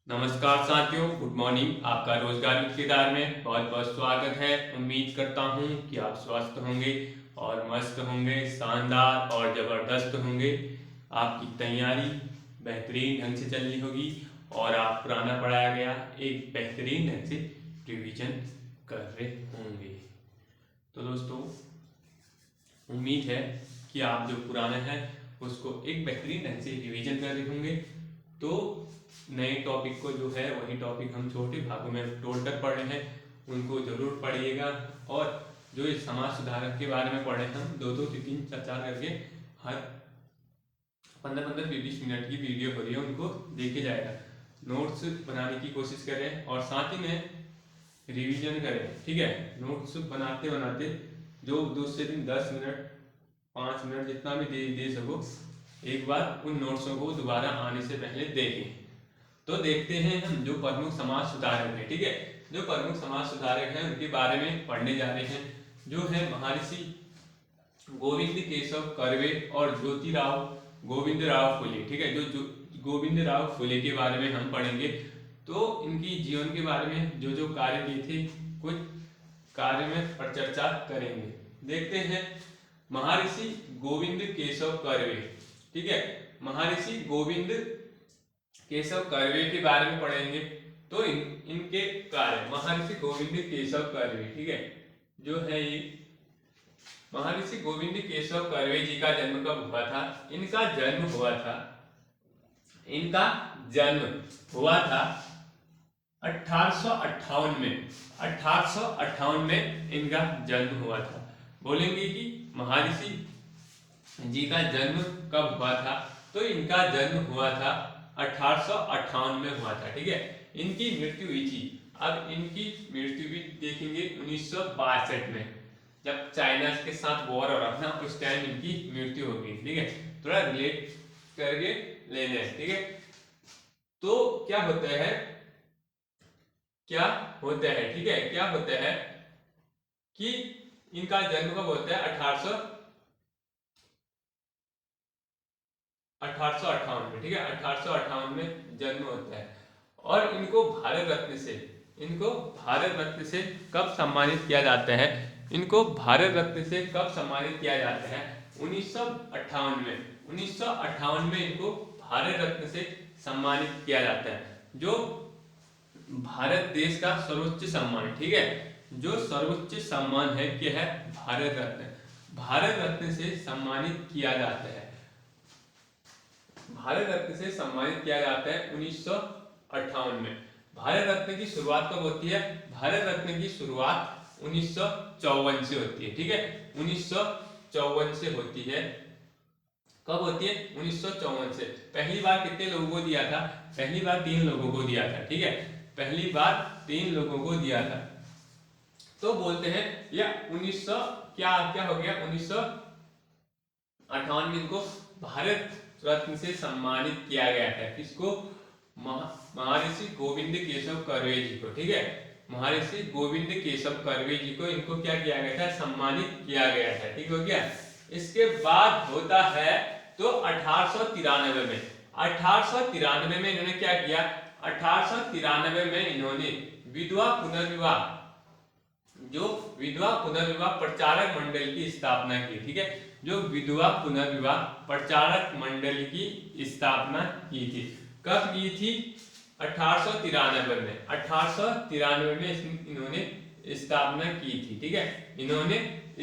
नमस्कार साथियों, good morning. आपका रोजगार के किरदार में बहुत बहुत स्वागत है। उम्मीद करता हूँ कि आप स्वस्थ होंगे और मस्त होंगे, शानदार और ज़बरदस्त होंगे। आपकी तैयारी बेहतरीन ढंग से चल रही होगी और आप पुराना पढ़ाया गया एक बेहतरीन ढंग से रिवीजन कर रहे होंगे। तो दोस्तों, उम्मीद है कि आप जो पुराना है उसको एक बेहतरीन ढंग से रिवीजन कर रहे होंगे। तो नए टॉपिक को जो है वही टॉपिक हम छोटे भागों में तोड़कर पढ़ रहे हैं, उनको जरूर पढ़िएगा। और जो इस समाज सुधारक के बारे में पढ़े हम दो दो तीन चार चार करके हर 15-15 20 मिनट की वीडियो हो रही है, उनको देखे जाएगा। नोट्स बनाने की कोशिश करें और साथ ही में रिवीजन करें, ठीक है। नोट्स बनाते बनाते जो दूसरे दिन 10 मिनट 5 मिनट जितना भी दे सको, एक बार उन नोट्सों को दोबारा आने से पहले देखें। तो देखते हैं हम जो प्रमुख समाज सुधारक है, ठीक है। जो प्रमुख समाज सुधारक हैं उनके बारे में पढ़ने जा रहे हैं, जो है महर्षि गोविंद केशव कर्वे और ज्योतिराव गोविंदराव फुले, ठीक है। जो गोविंदराव फुले के बारे में हम पढ़ेंगे। तो इनकी जीवन के बारे में जो जो कार्य किए थे, कुछ कार्य में पर चर्चा करेंगे। देखते हैं महर्षि गोविंद केशव कर्वे, ठीक है। महर्षि गोविंद केशव कर्वे के बारे में पढ़ेंगे। तो इनके कार्य महर्षि गोविंद केशव कर्वे, ठीक है। जो है ये महर्षि गोविंद केशव कर्वे जी का जन्म कब हुआ था? इनका जन्म हुआ था 1858 में। 1858 में इनका जन्म हुआ था। बोलेंगे कि महर्षि जी का जन्म कब हुआ था? तो इनका जन्म हुआ था 1858 में हुआ था, ठीक है। इनकी मृत्यु हुई थी, अब इनकी मृत्यु भी देखेंगे 1962 में, जब चाइना के साथ वॉर हो रहा था उस टाइम इनकी मृत्यु हो गई, ठीक है। थोड़ा रिलेट करके लेने, ठीक है। तो क्या होता है, ठीक है, क्या होता है कि इनका जन्म कब होता है? 1858 में, ठीक है। 1858 में जन्म होता है और इनको भारत रत्न से कब सम्मानित किया जाता है? इनको भारत रत्न से कब सम्मानित किया जाता है? 1958 में। 1958 में इनको भारत रत्न से सम्मानित किया जाता है, जो भारत देश का सर्वोच्च सम्मान, ठीक है। जो सर्वोच्च सम्मान है क्या है? भारत रत्न। भारत रत्न से सम्मानित किया जाता है। भारत रत्न से सम्मानित किया जाता है 1958 में। भारत रत्न की शुरुआत कब होती है? भारत रत्न की शुरुआत 1954 से होती है, ठीक है। 1954 से होती है। कब होती है? 1954 से। पहली बार कितने लोगों को दिया था? पहली बार 3 लोगों को दिया था, ठीक है। पहली बार 3 लोगों को दिया था। तो बोलते हैं या 1900 क्या क्या हो गया? 1958 में इनको भारत रत्न से सम्मानित किया गया था। किसको? महर्षि गोविंद केशव कर्वे जी को, ठीक है। महर्षि गोविंद केशव कर्वे जी को इनको क्या किया गया था? सम्मानित किया गया था, ठीक हो गया। इसके बाद होता है तो 1893 में। 1893 में इन्होंने क्या किया? 1893 में इन्होंने विधवा पुनर्विवाह, जो विधवा पुनर्विवाह प्रचारक मंडल की स्थापना की, ठीक है। जो विधवा पुनर्विवाह प्रचारक मंडल की स्थापना की थी। कब की थी? 1893 में। 1893 में इन्होंने स्थापना की थी, ठीक है। इन्होंने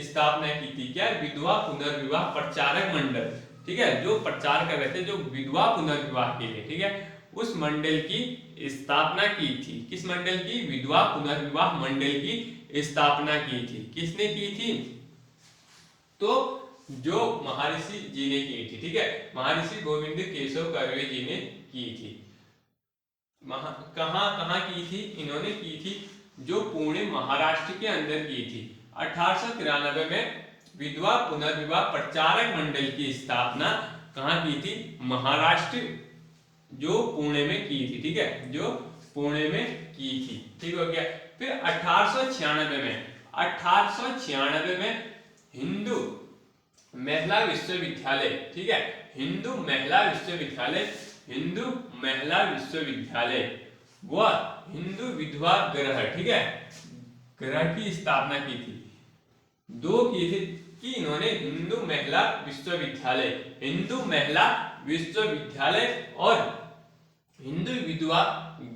स्थापना की थी क्या? विधवा पुनर्विवाह प्रचारक मंडल, ठीक है। जो प्रचार कर रहे थे जो विधवा पुनर्विवाह के लिए, ठीक है, उस मंडल की स्थापना की थी। किस मंडल की? विधवा पुनर्विवाह मंडल की स्थापना की थी। किसने की थी? तो जो महर्षि जी ने की थी, ठीक है। महर्षि गोविंद केशव कर्वे जी ने की थी। कहां की थी? इन्होंने की थी जो पुणे महाराष्ट्र के अंदर की थी। 1893 में विधवा पुनर्विवाह प्रचारक मंडल की स्थापना कहां की थी? महाराष्ट्र, जो पुणे में की थी, ठीक है। जो पुणे में की थी, ठीक हो गया। फिर 1896 में हिंदू महिला विश्वविद्यालय, ठीक है। हिंदू महिला विश्वविद्यालय वह हिंदू विधवा ग्रह, ठीक है, ग्रह की स्थापना की थी। दो किए थे कि इन्होंने हिंदू महिला विश्वविद्यालय और हिंदू विधवा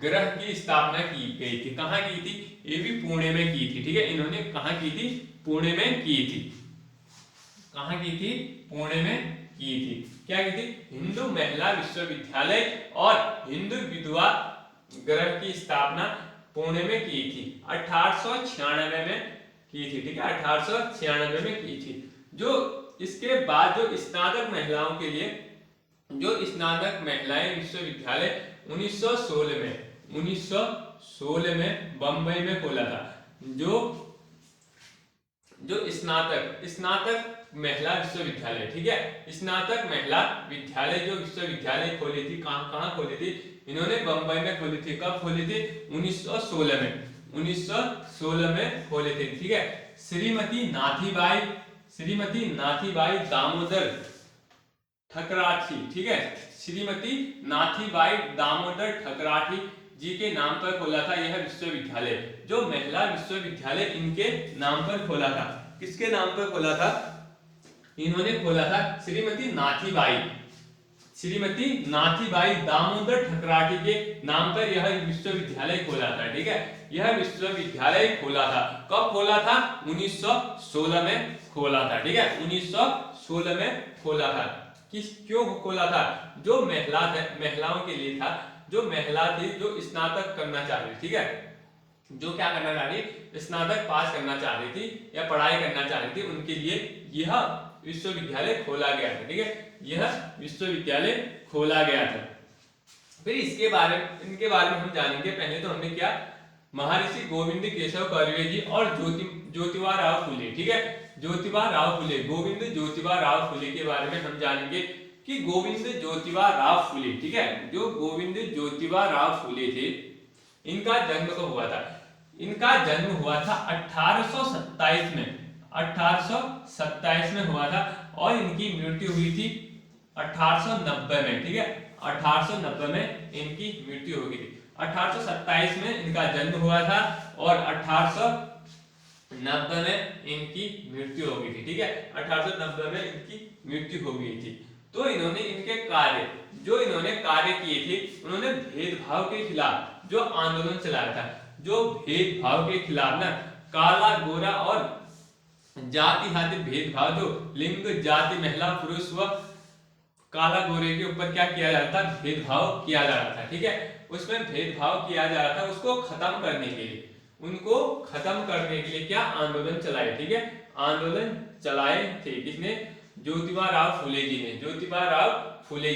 ग्रह की स्थापना की गई थी। कहाँ की थी? ये भी पुणे में की थी, ठीक है। इन्होंने कहाँ की थी? पुणे में की थी। कहाँ की थी? पुणे में की थी। क्या की थी? हिंदू महिला विश्वविद्यालय और हिंदू विधवा ग्रह की स्थापना पुणे में की थी। 1896 में की थी, ठीक है, 1896 में की थी। जो इसके बाद जो स्नातक महिलाओं के लिए, जो स्नातक महिलाएं विश्वविद्यालय 1916 में बंबई में खोला था। जो स्नातक महिला विश्वविद्यालय, ठीक है, स्नातक महिला विद्यालय जो विश्वविद्यालय खोली थी, कहाँ खोली थी? इन्होंने बंबई में खोली थी। कब खोली थी? 1916 में खोली थी, ठीक है। श्रीमती नाथीबाई दामोदर ठकराठी, ठीक है, श्रीमती नाथीबाई दामोदर ठकराठी जी के नाम पर खोला था यह विश्वविद्यालय। जो महिला विश्वविद्यालय इनके नाम पर खोला था। किसके नाम पर खोला था? इन्होंने खोला था श्रीमती नाथीबाई दामोदर ठकराठी के नाम पर यह विश्वविद्यालय खोला था, ठीक है। यह विश्वविद्यालय खोला था। कब खोला था? 1916 में खोला था, ठीक है, 1916 में खोला था। क्यों खोला था? जो महिलाओं के लिए था, जो महिला थी जो स्नातक करना चाह रही, ठीक है, जो क्या करना चाह रही, स्नातक पास करना चाह रही थी या पढ़ाई करना चाह रही थी, उनके लिए यह विश्वविद्यालय खोला गया था, ठीक है, यह विश्वविद्यालय खोला गया था। फिर इनके बारे में हम जानेंगे। पहले तो हमने क्या, महर्षि गोविंद केशव कर्वे जी और ज्योतिबा राव फुले, ठीक है, गोविंद ज्योतिबा राव फुले के बारे में हम जानेंगे कि गोविंद ज्योतिबा राव फुले, ठीक है, जो गोविंद ज्योतिबा राव फुले थे, इनका जन्म कब हुआ था? इनका जन्म हुआ था 1827 में हुआ था और इनकी मृत्यु हुई थी 1890 में, ठीक है, 1890 में इनकी मृत्यु हो गई थी। 1827 में इनका जन्म हुआ था और 1890 में इनकी मृत्यु हो गई थी, ठीक है, 1890 में इनकी मृत्यु हो गई थी। तो इन्होंने इनके कार्य किए थे, उन्होंने भेदभाव के खिलाफ जो आंदोलन चलाया था, जो भेदभाव के खिलाफ ना, काला गोरा और जाति भेदभाव, जो लिंग, जाति, महिला, पुरुष व काला गोरे के ऊपर क्या किया जाता था? भेदभाव किया जा रहा था, ठीक है, उसमें भेदभाव किया जा रहा था। उसको खत्म करने के लिए क्या आंदोलन चलाए, ठीक है, आंदोलन चलाए थे। किसने? ज्योतिबा राव फुले जी ने। ज्योतिबा राव फुले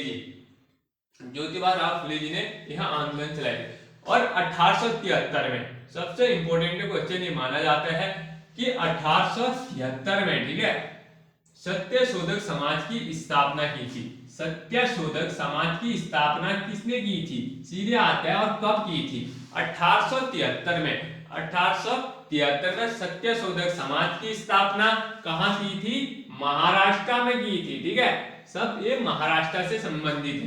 जी ने यह आंदोलन चलाए। और 1873 में सबसे इंपॉर्टेंट क्वेश्चन ये माना जाता है कि 1873 में, ठीक है, सत्यशोधक समाज की स्थापना की थी। सत्यशोधक समाज की स्थापना किसने की थी? सीधे आता है, और कब की थी? 1873 में। 1873 में सत्यशोधक समाज की स्थापना कहाँ की थी? महाराष्ट्र में की थी, ठीक है, सब ये महाराष्ट्र से संबंधित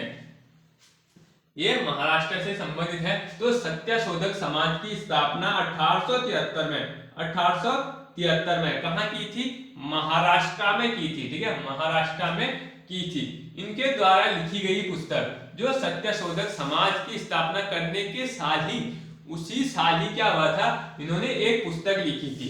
है, तो सत्यशोधक समाज की स्थापना 1873 में कहाँ की थी? महाराष्ट्र में की थी, ठीक है, महाराष्ट्र में की थी। इनके द्वारा लिखी गई पुस्तक, जो सत्यशोधक समाज की स्थापना करने के साल ही, उसी साल ही क्या हुआ था? इन्होंने एक पुस्तक लिखी थी,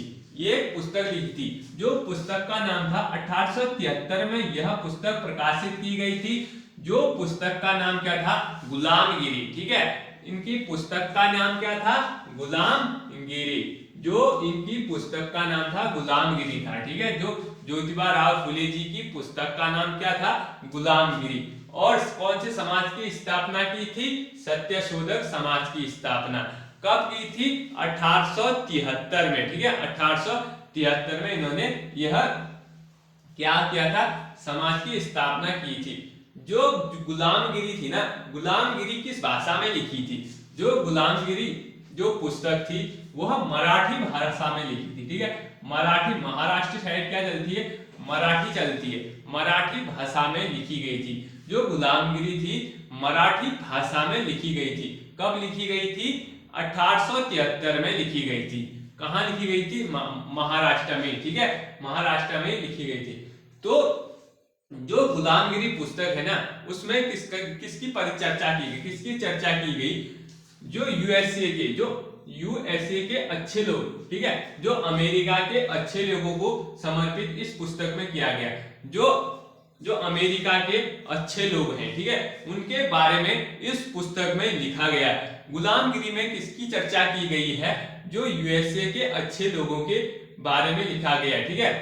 जो पुस्तक का नाम था 1873 में यह पुस्तक प्रकाशित की गई थी। जो पुस्तक का नाम क्या था? गुलामगिरी, ठीक है, इनकी पुस्तक का नाम क्या था? गुलामगिरी। जो इनकी पुस्तक का नाम था गुलामगिरी था, ठीक है, जो ज्योतिबा राव फुले जी की पुस्तक का नाम क्या था? गुलामगिरी। और कौन से समाज की स्थापना की थी? सत्यशोधक समाज की स्थापना कब की थी? 1873 में, ठीक है, 1873 में इन्होंने यह क्या किया था? समाज की स्थापना की थी। जो गुलामगिरी थी ना, गुलामगिरी किस भाषा में लिखी थी? जो गुलामगिरी जो पुस्तक थी वह मराठी भाषा में लिखी थी, ठीक है, मराठी, महाराष्ट्र साइड क्या चलती है? मराठी चलती है, मराठी भाषा में लिखी गई थी। जो गुलामगिरी थी मराठी भाषा में लिखी गई थी। कब लिखी गई थी? 1873 में लिखी गई थी। कहाँ लिखी गई थी? महाराष्ट्र में, ठीक है, महाराष्ट्र में लिखी गई थी। तो जो गुलामगिरी पुस्तक है ना, उसमें किसकी परिचर्चा की गई, किसकी चर्चा की गई? जो यूएसए के अच्छे लोग, ठीक है, जो अमेरिका के अच्छे लोगों को समर्पित इस पुस्तक में किया गया। जो अमेरिका के अच्छे लोग हैं, ठीक है, उनके बारे में इस पुस्तक में लिखा गया। गुलामगिरी में किसकी चर्चा की गई है? जो यूएसए के अच्छे लोगों के बारे में लिखा गया, ठीक है।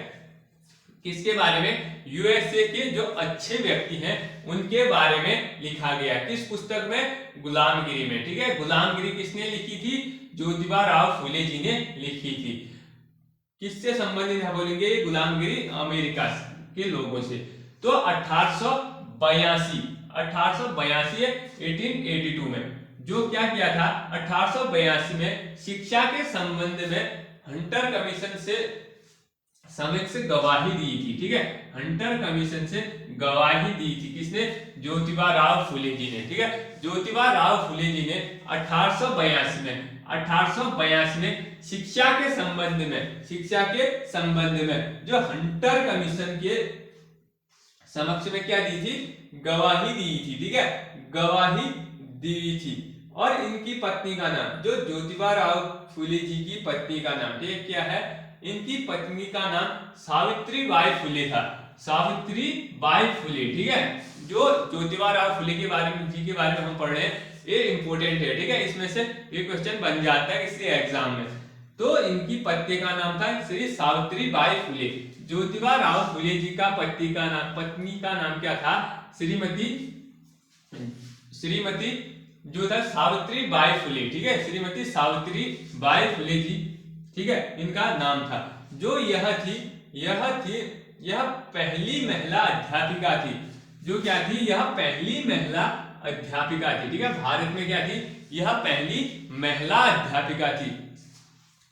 किसके बारे में? यूएसए के जो अच्छे व्यक्ति हैं उनके बारे में लिखा गया। किस पुस्तक में? गुलामगिरी में, ठीक है। गुलामगिरी किसने लिखी थी? ज्योतिबा राव फुले जी ने लिखी थी। किससे संबंधित है बोलेंगे? गुलामगिरी अमेरिका के लोगों से। तो 1882 1882 में जो क्या किया था? 1882 में शिक्षा के संबंध में हंटर कमीशन से समक्ष गवाही दी थी, ठीक है। हंटर कमीशन से गवाही दी थी किसने? ज्योतिबा राव फुले जी ने, ठीक है। ज्योतिबा राव फुले जी ने 1882 में शिक्षा के संबंध में जो हंटर कमीशन के समक्ष में क्या दी थी? गवाही दी थी, ठीक है, गवाही दी थी। और इनकी पत्नी का नाम, जो ज्योतिबा राव फुले जी की पत्नी का नाम, ठीक है, क्या है? इनकी पत्नी का नाम सावित्रीबाई फुले था। सावित्रीबाई फुले, ठीक है। जो ज्योतिबा राव फुले के बारे में हम पढ़ रहे हैं, ये इंपॉर्टेंट है, ठीक है। इसमें से ये क्वेश्चन बन जाता है किसी एग्जाम में। तो इनकी पत्नी का नाम था श्री सावित्रीबाई फुले। ज्योतिबा राव फुले जी का पत्नी का नाम क्या था? श्रीमती जो था सावित्रीबाई फुले, ठीक है, श्रीमती सावित्रीबाई फुले जी, ठीक है, इनका नाम था। जो यह पहली महिला अध्यापिका थी। जो क्या थी? यह पहली महिला अध्यापिका थी, ठीक है। भारत में क्या थी? यह पहली महिला अध्यापिका थी।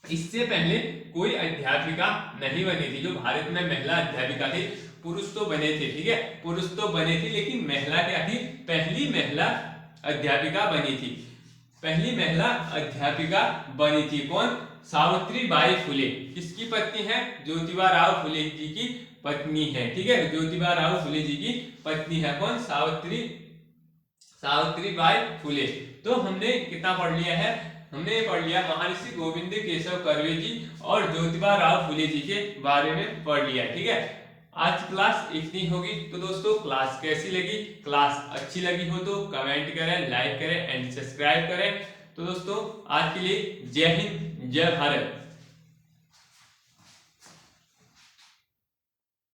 इससे पहले कोई अध्यापिका नहीं बनी थी। जो भारत में महिला अध्यापिका थी, पुरुष तो बने थे, ठीक है, पुरुष तो बने थे, लेकिन महिला क्या थी? पहली महिला अध्यापिका बनी थी। पहली महिला अध्यापिका बनी थी। कौन? सावित्रीबाई फुले। किसकी पत्नी है? ज्योतिबा राव फुले जी की पत्नी है, ठीक है, ज्योतिबा राव फुले जी की पत्नी है। कौन? सावित्रीबाई फुले। तो हमने कितना पढ़ लिया है? हमने पढ़ लिया महर्षि गोविंद केशव कर्वे जी और ज्योतिबा राव फुले जी के बारे में पढ़ लिया, ठीक है। आज क्लास इतनी होगी। तो दोस्तों, क्लास कैसी लगी? क्लास अच्छी लगी हो तो कमेंट करें, लाइक करें एंड सब्सक्राइब करें। तो दोस्तों, आज के लिए जय हिंद, जय भारत।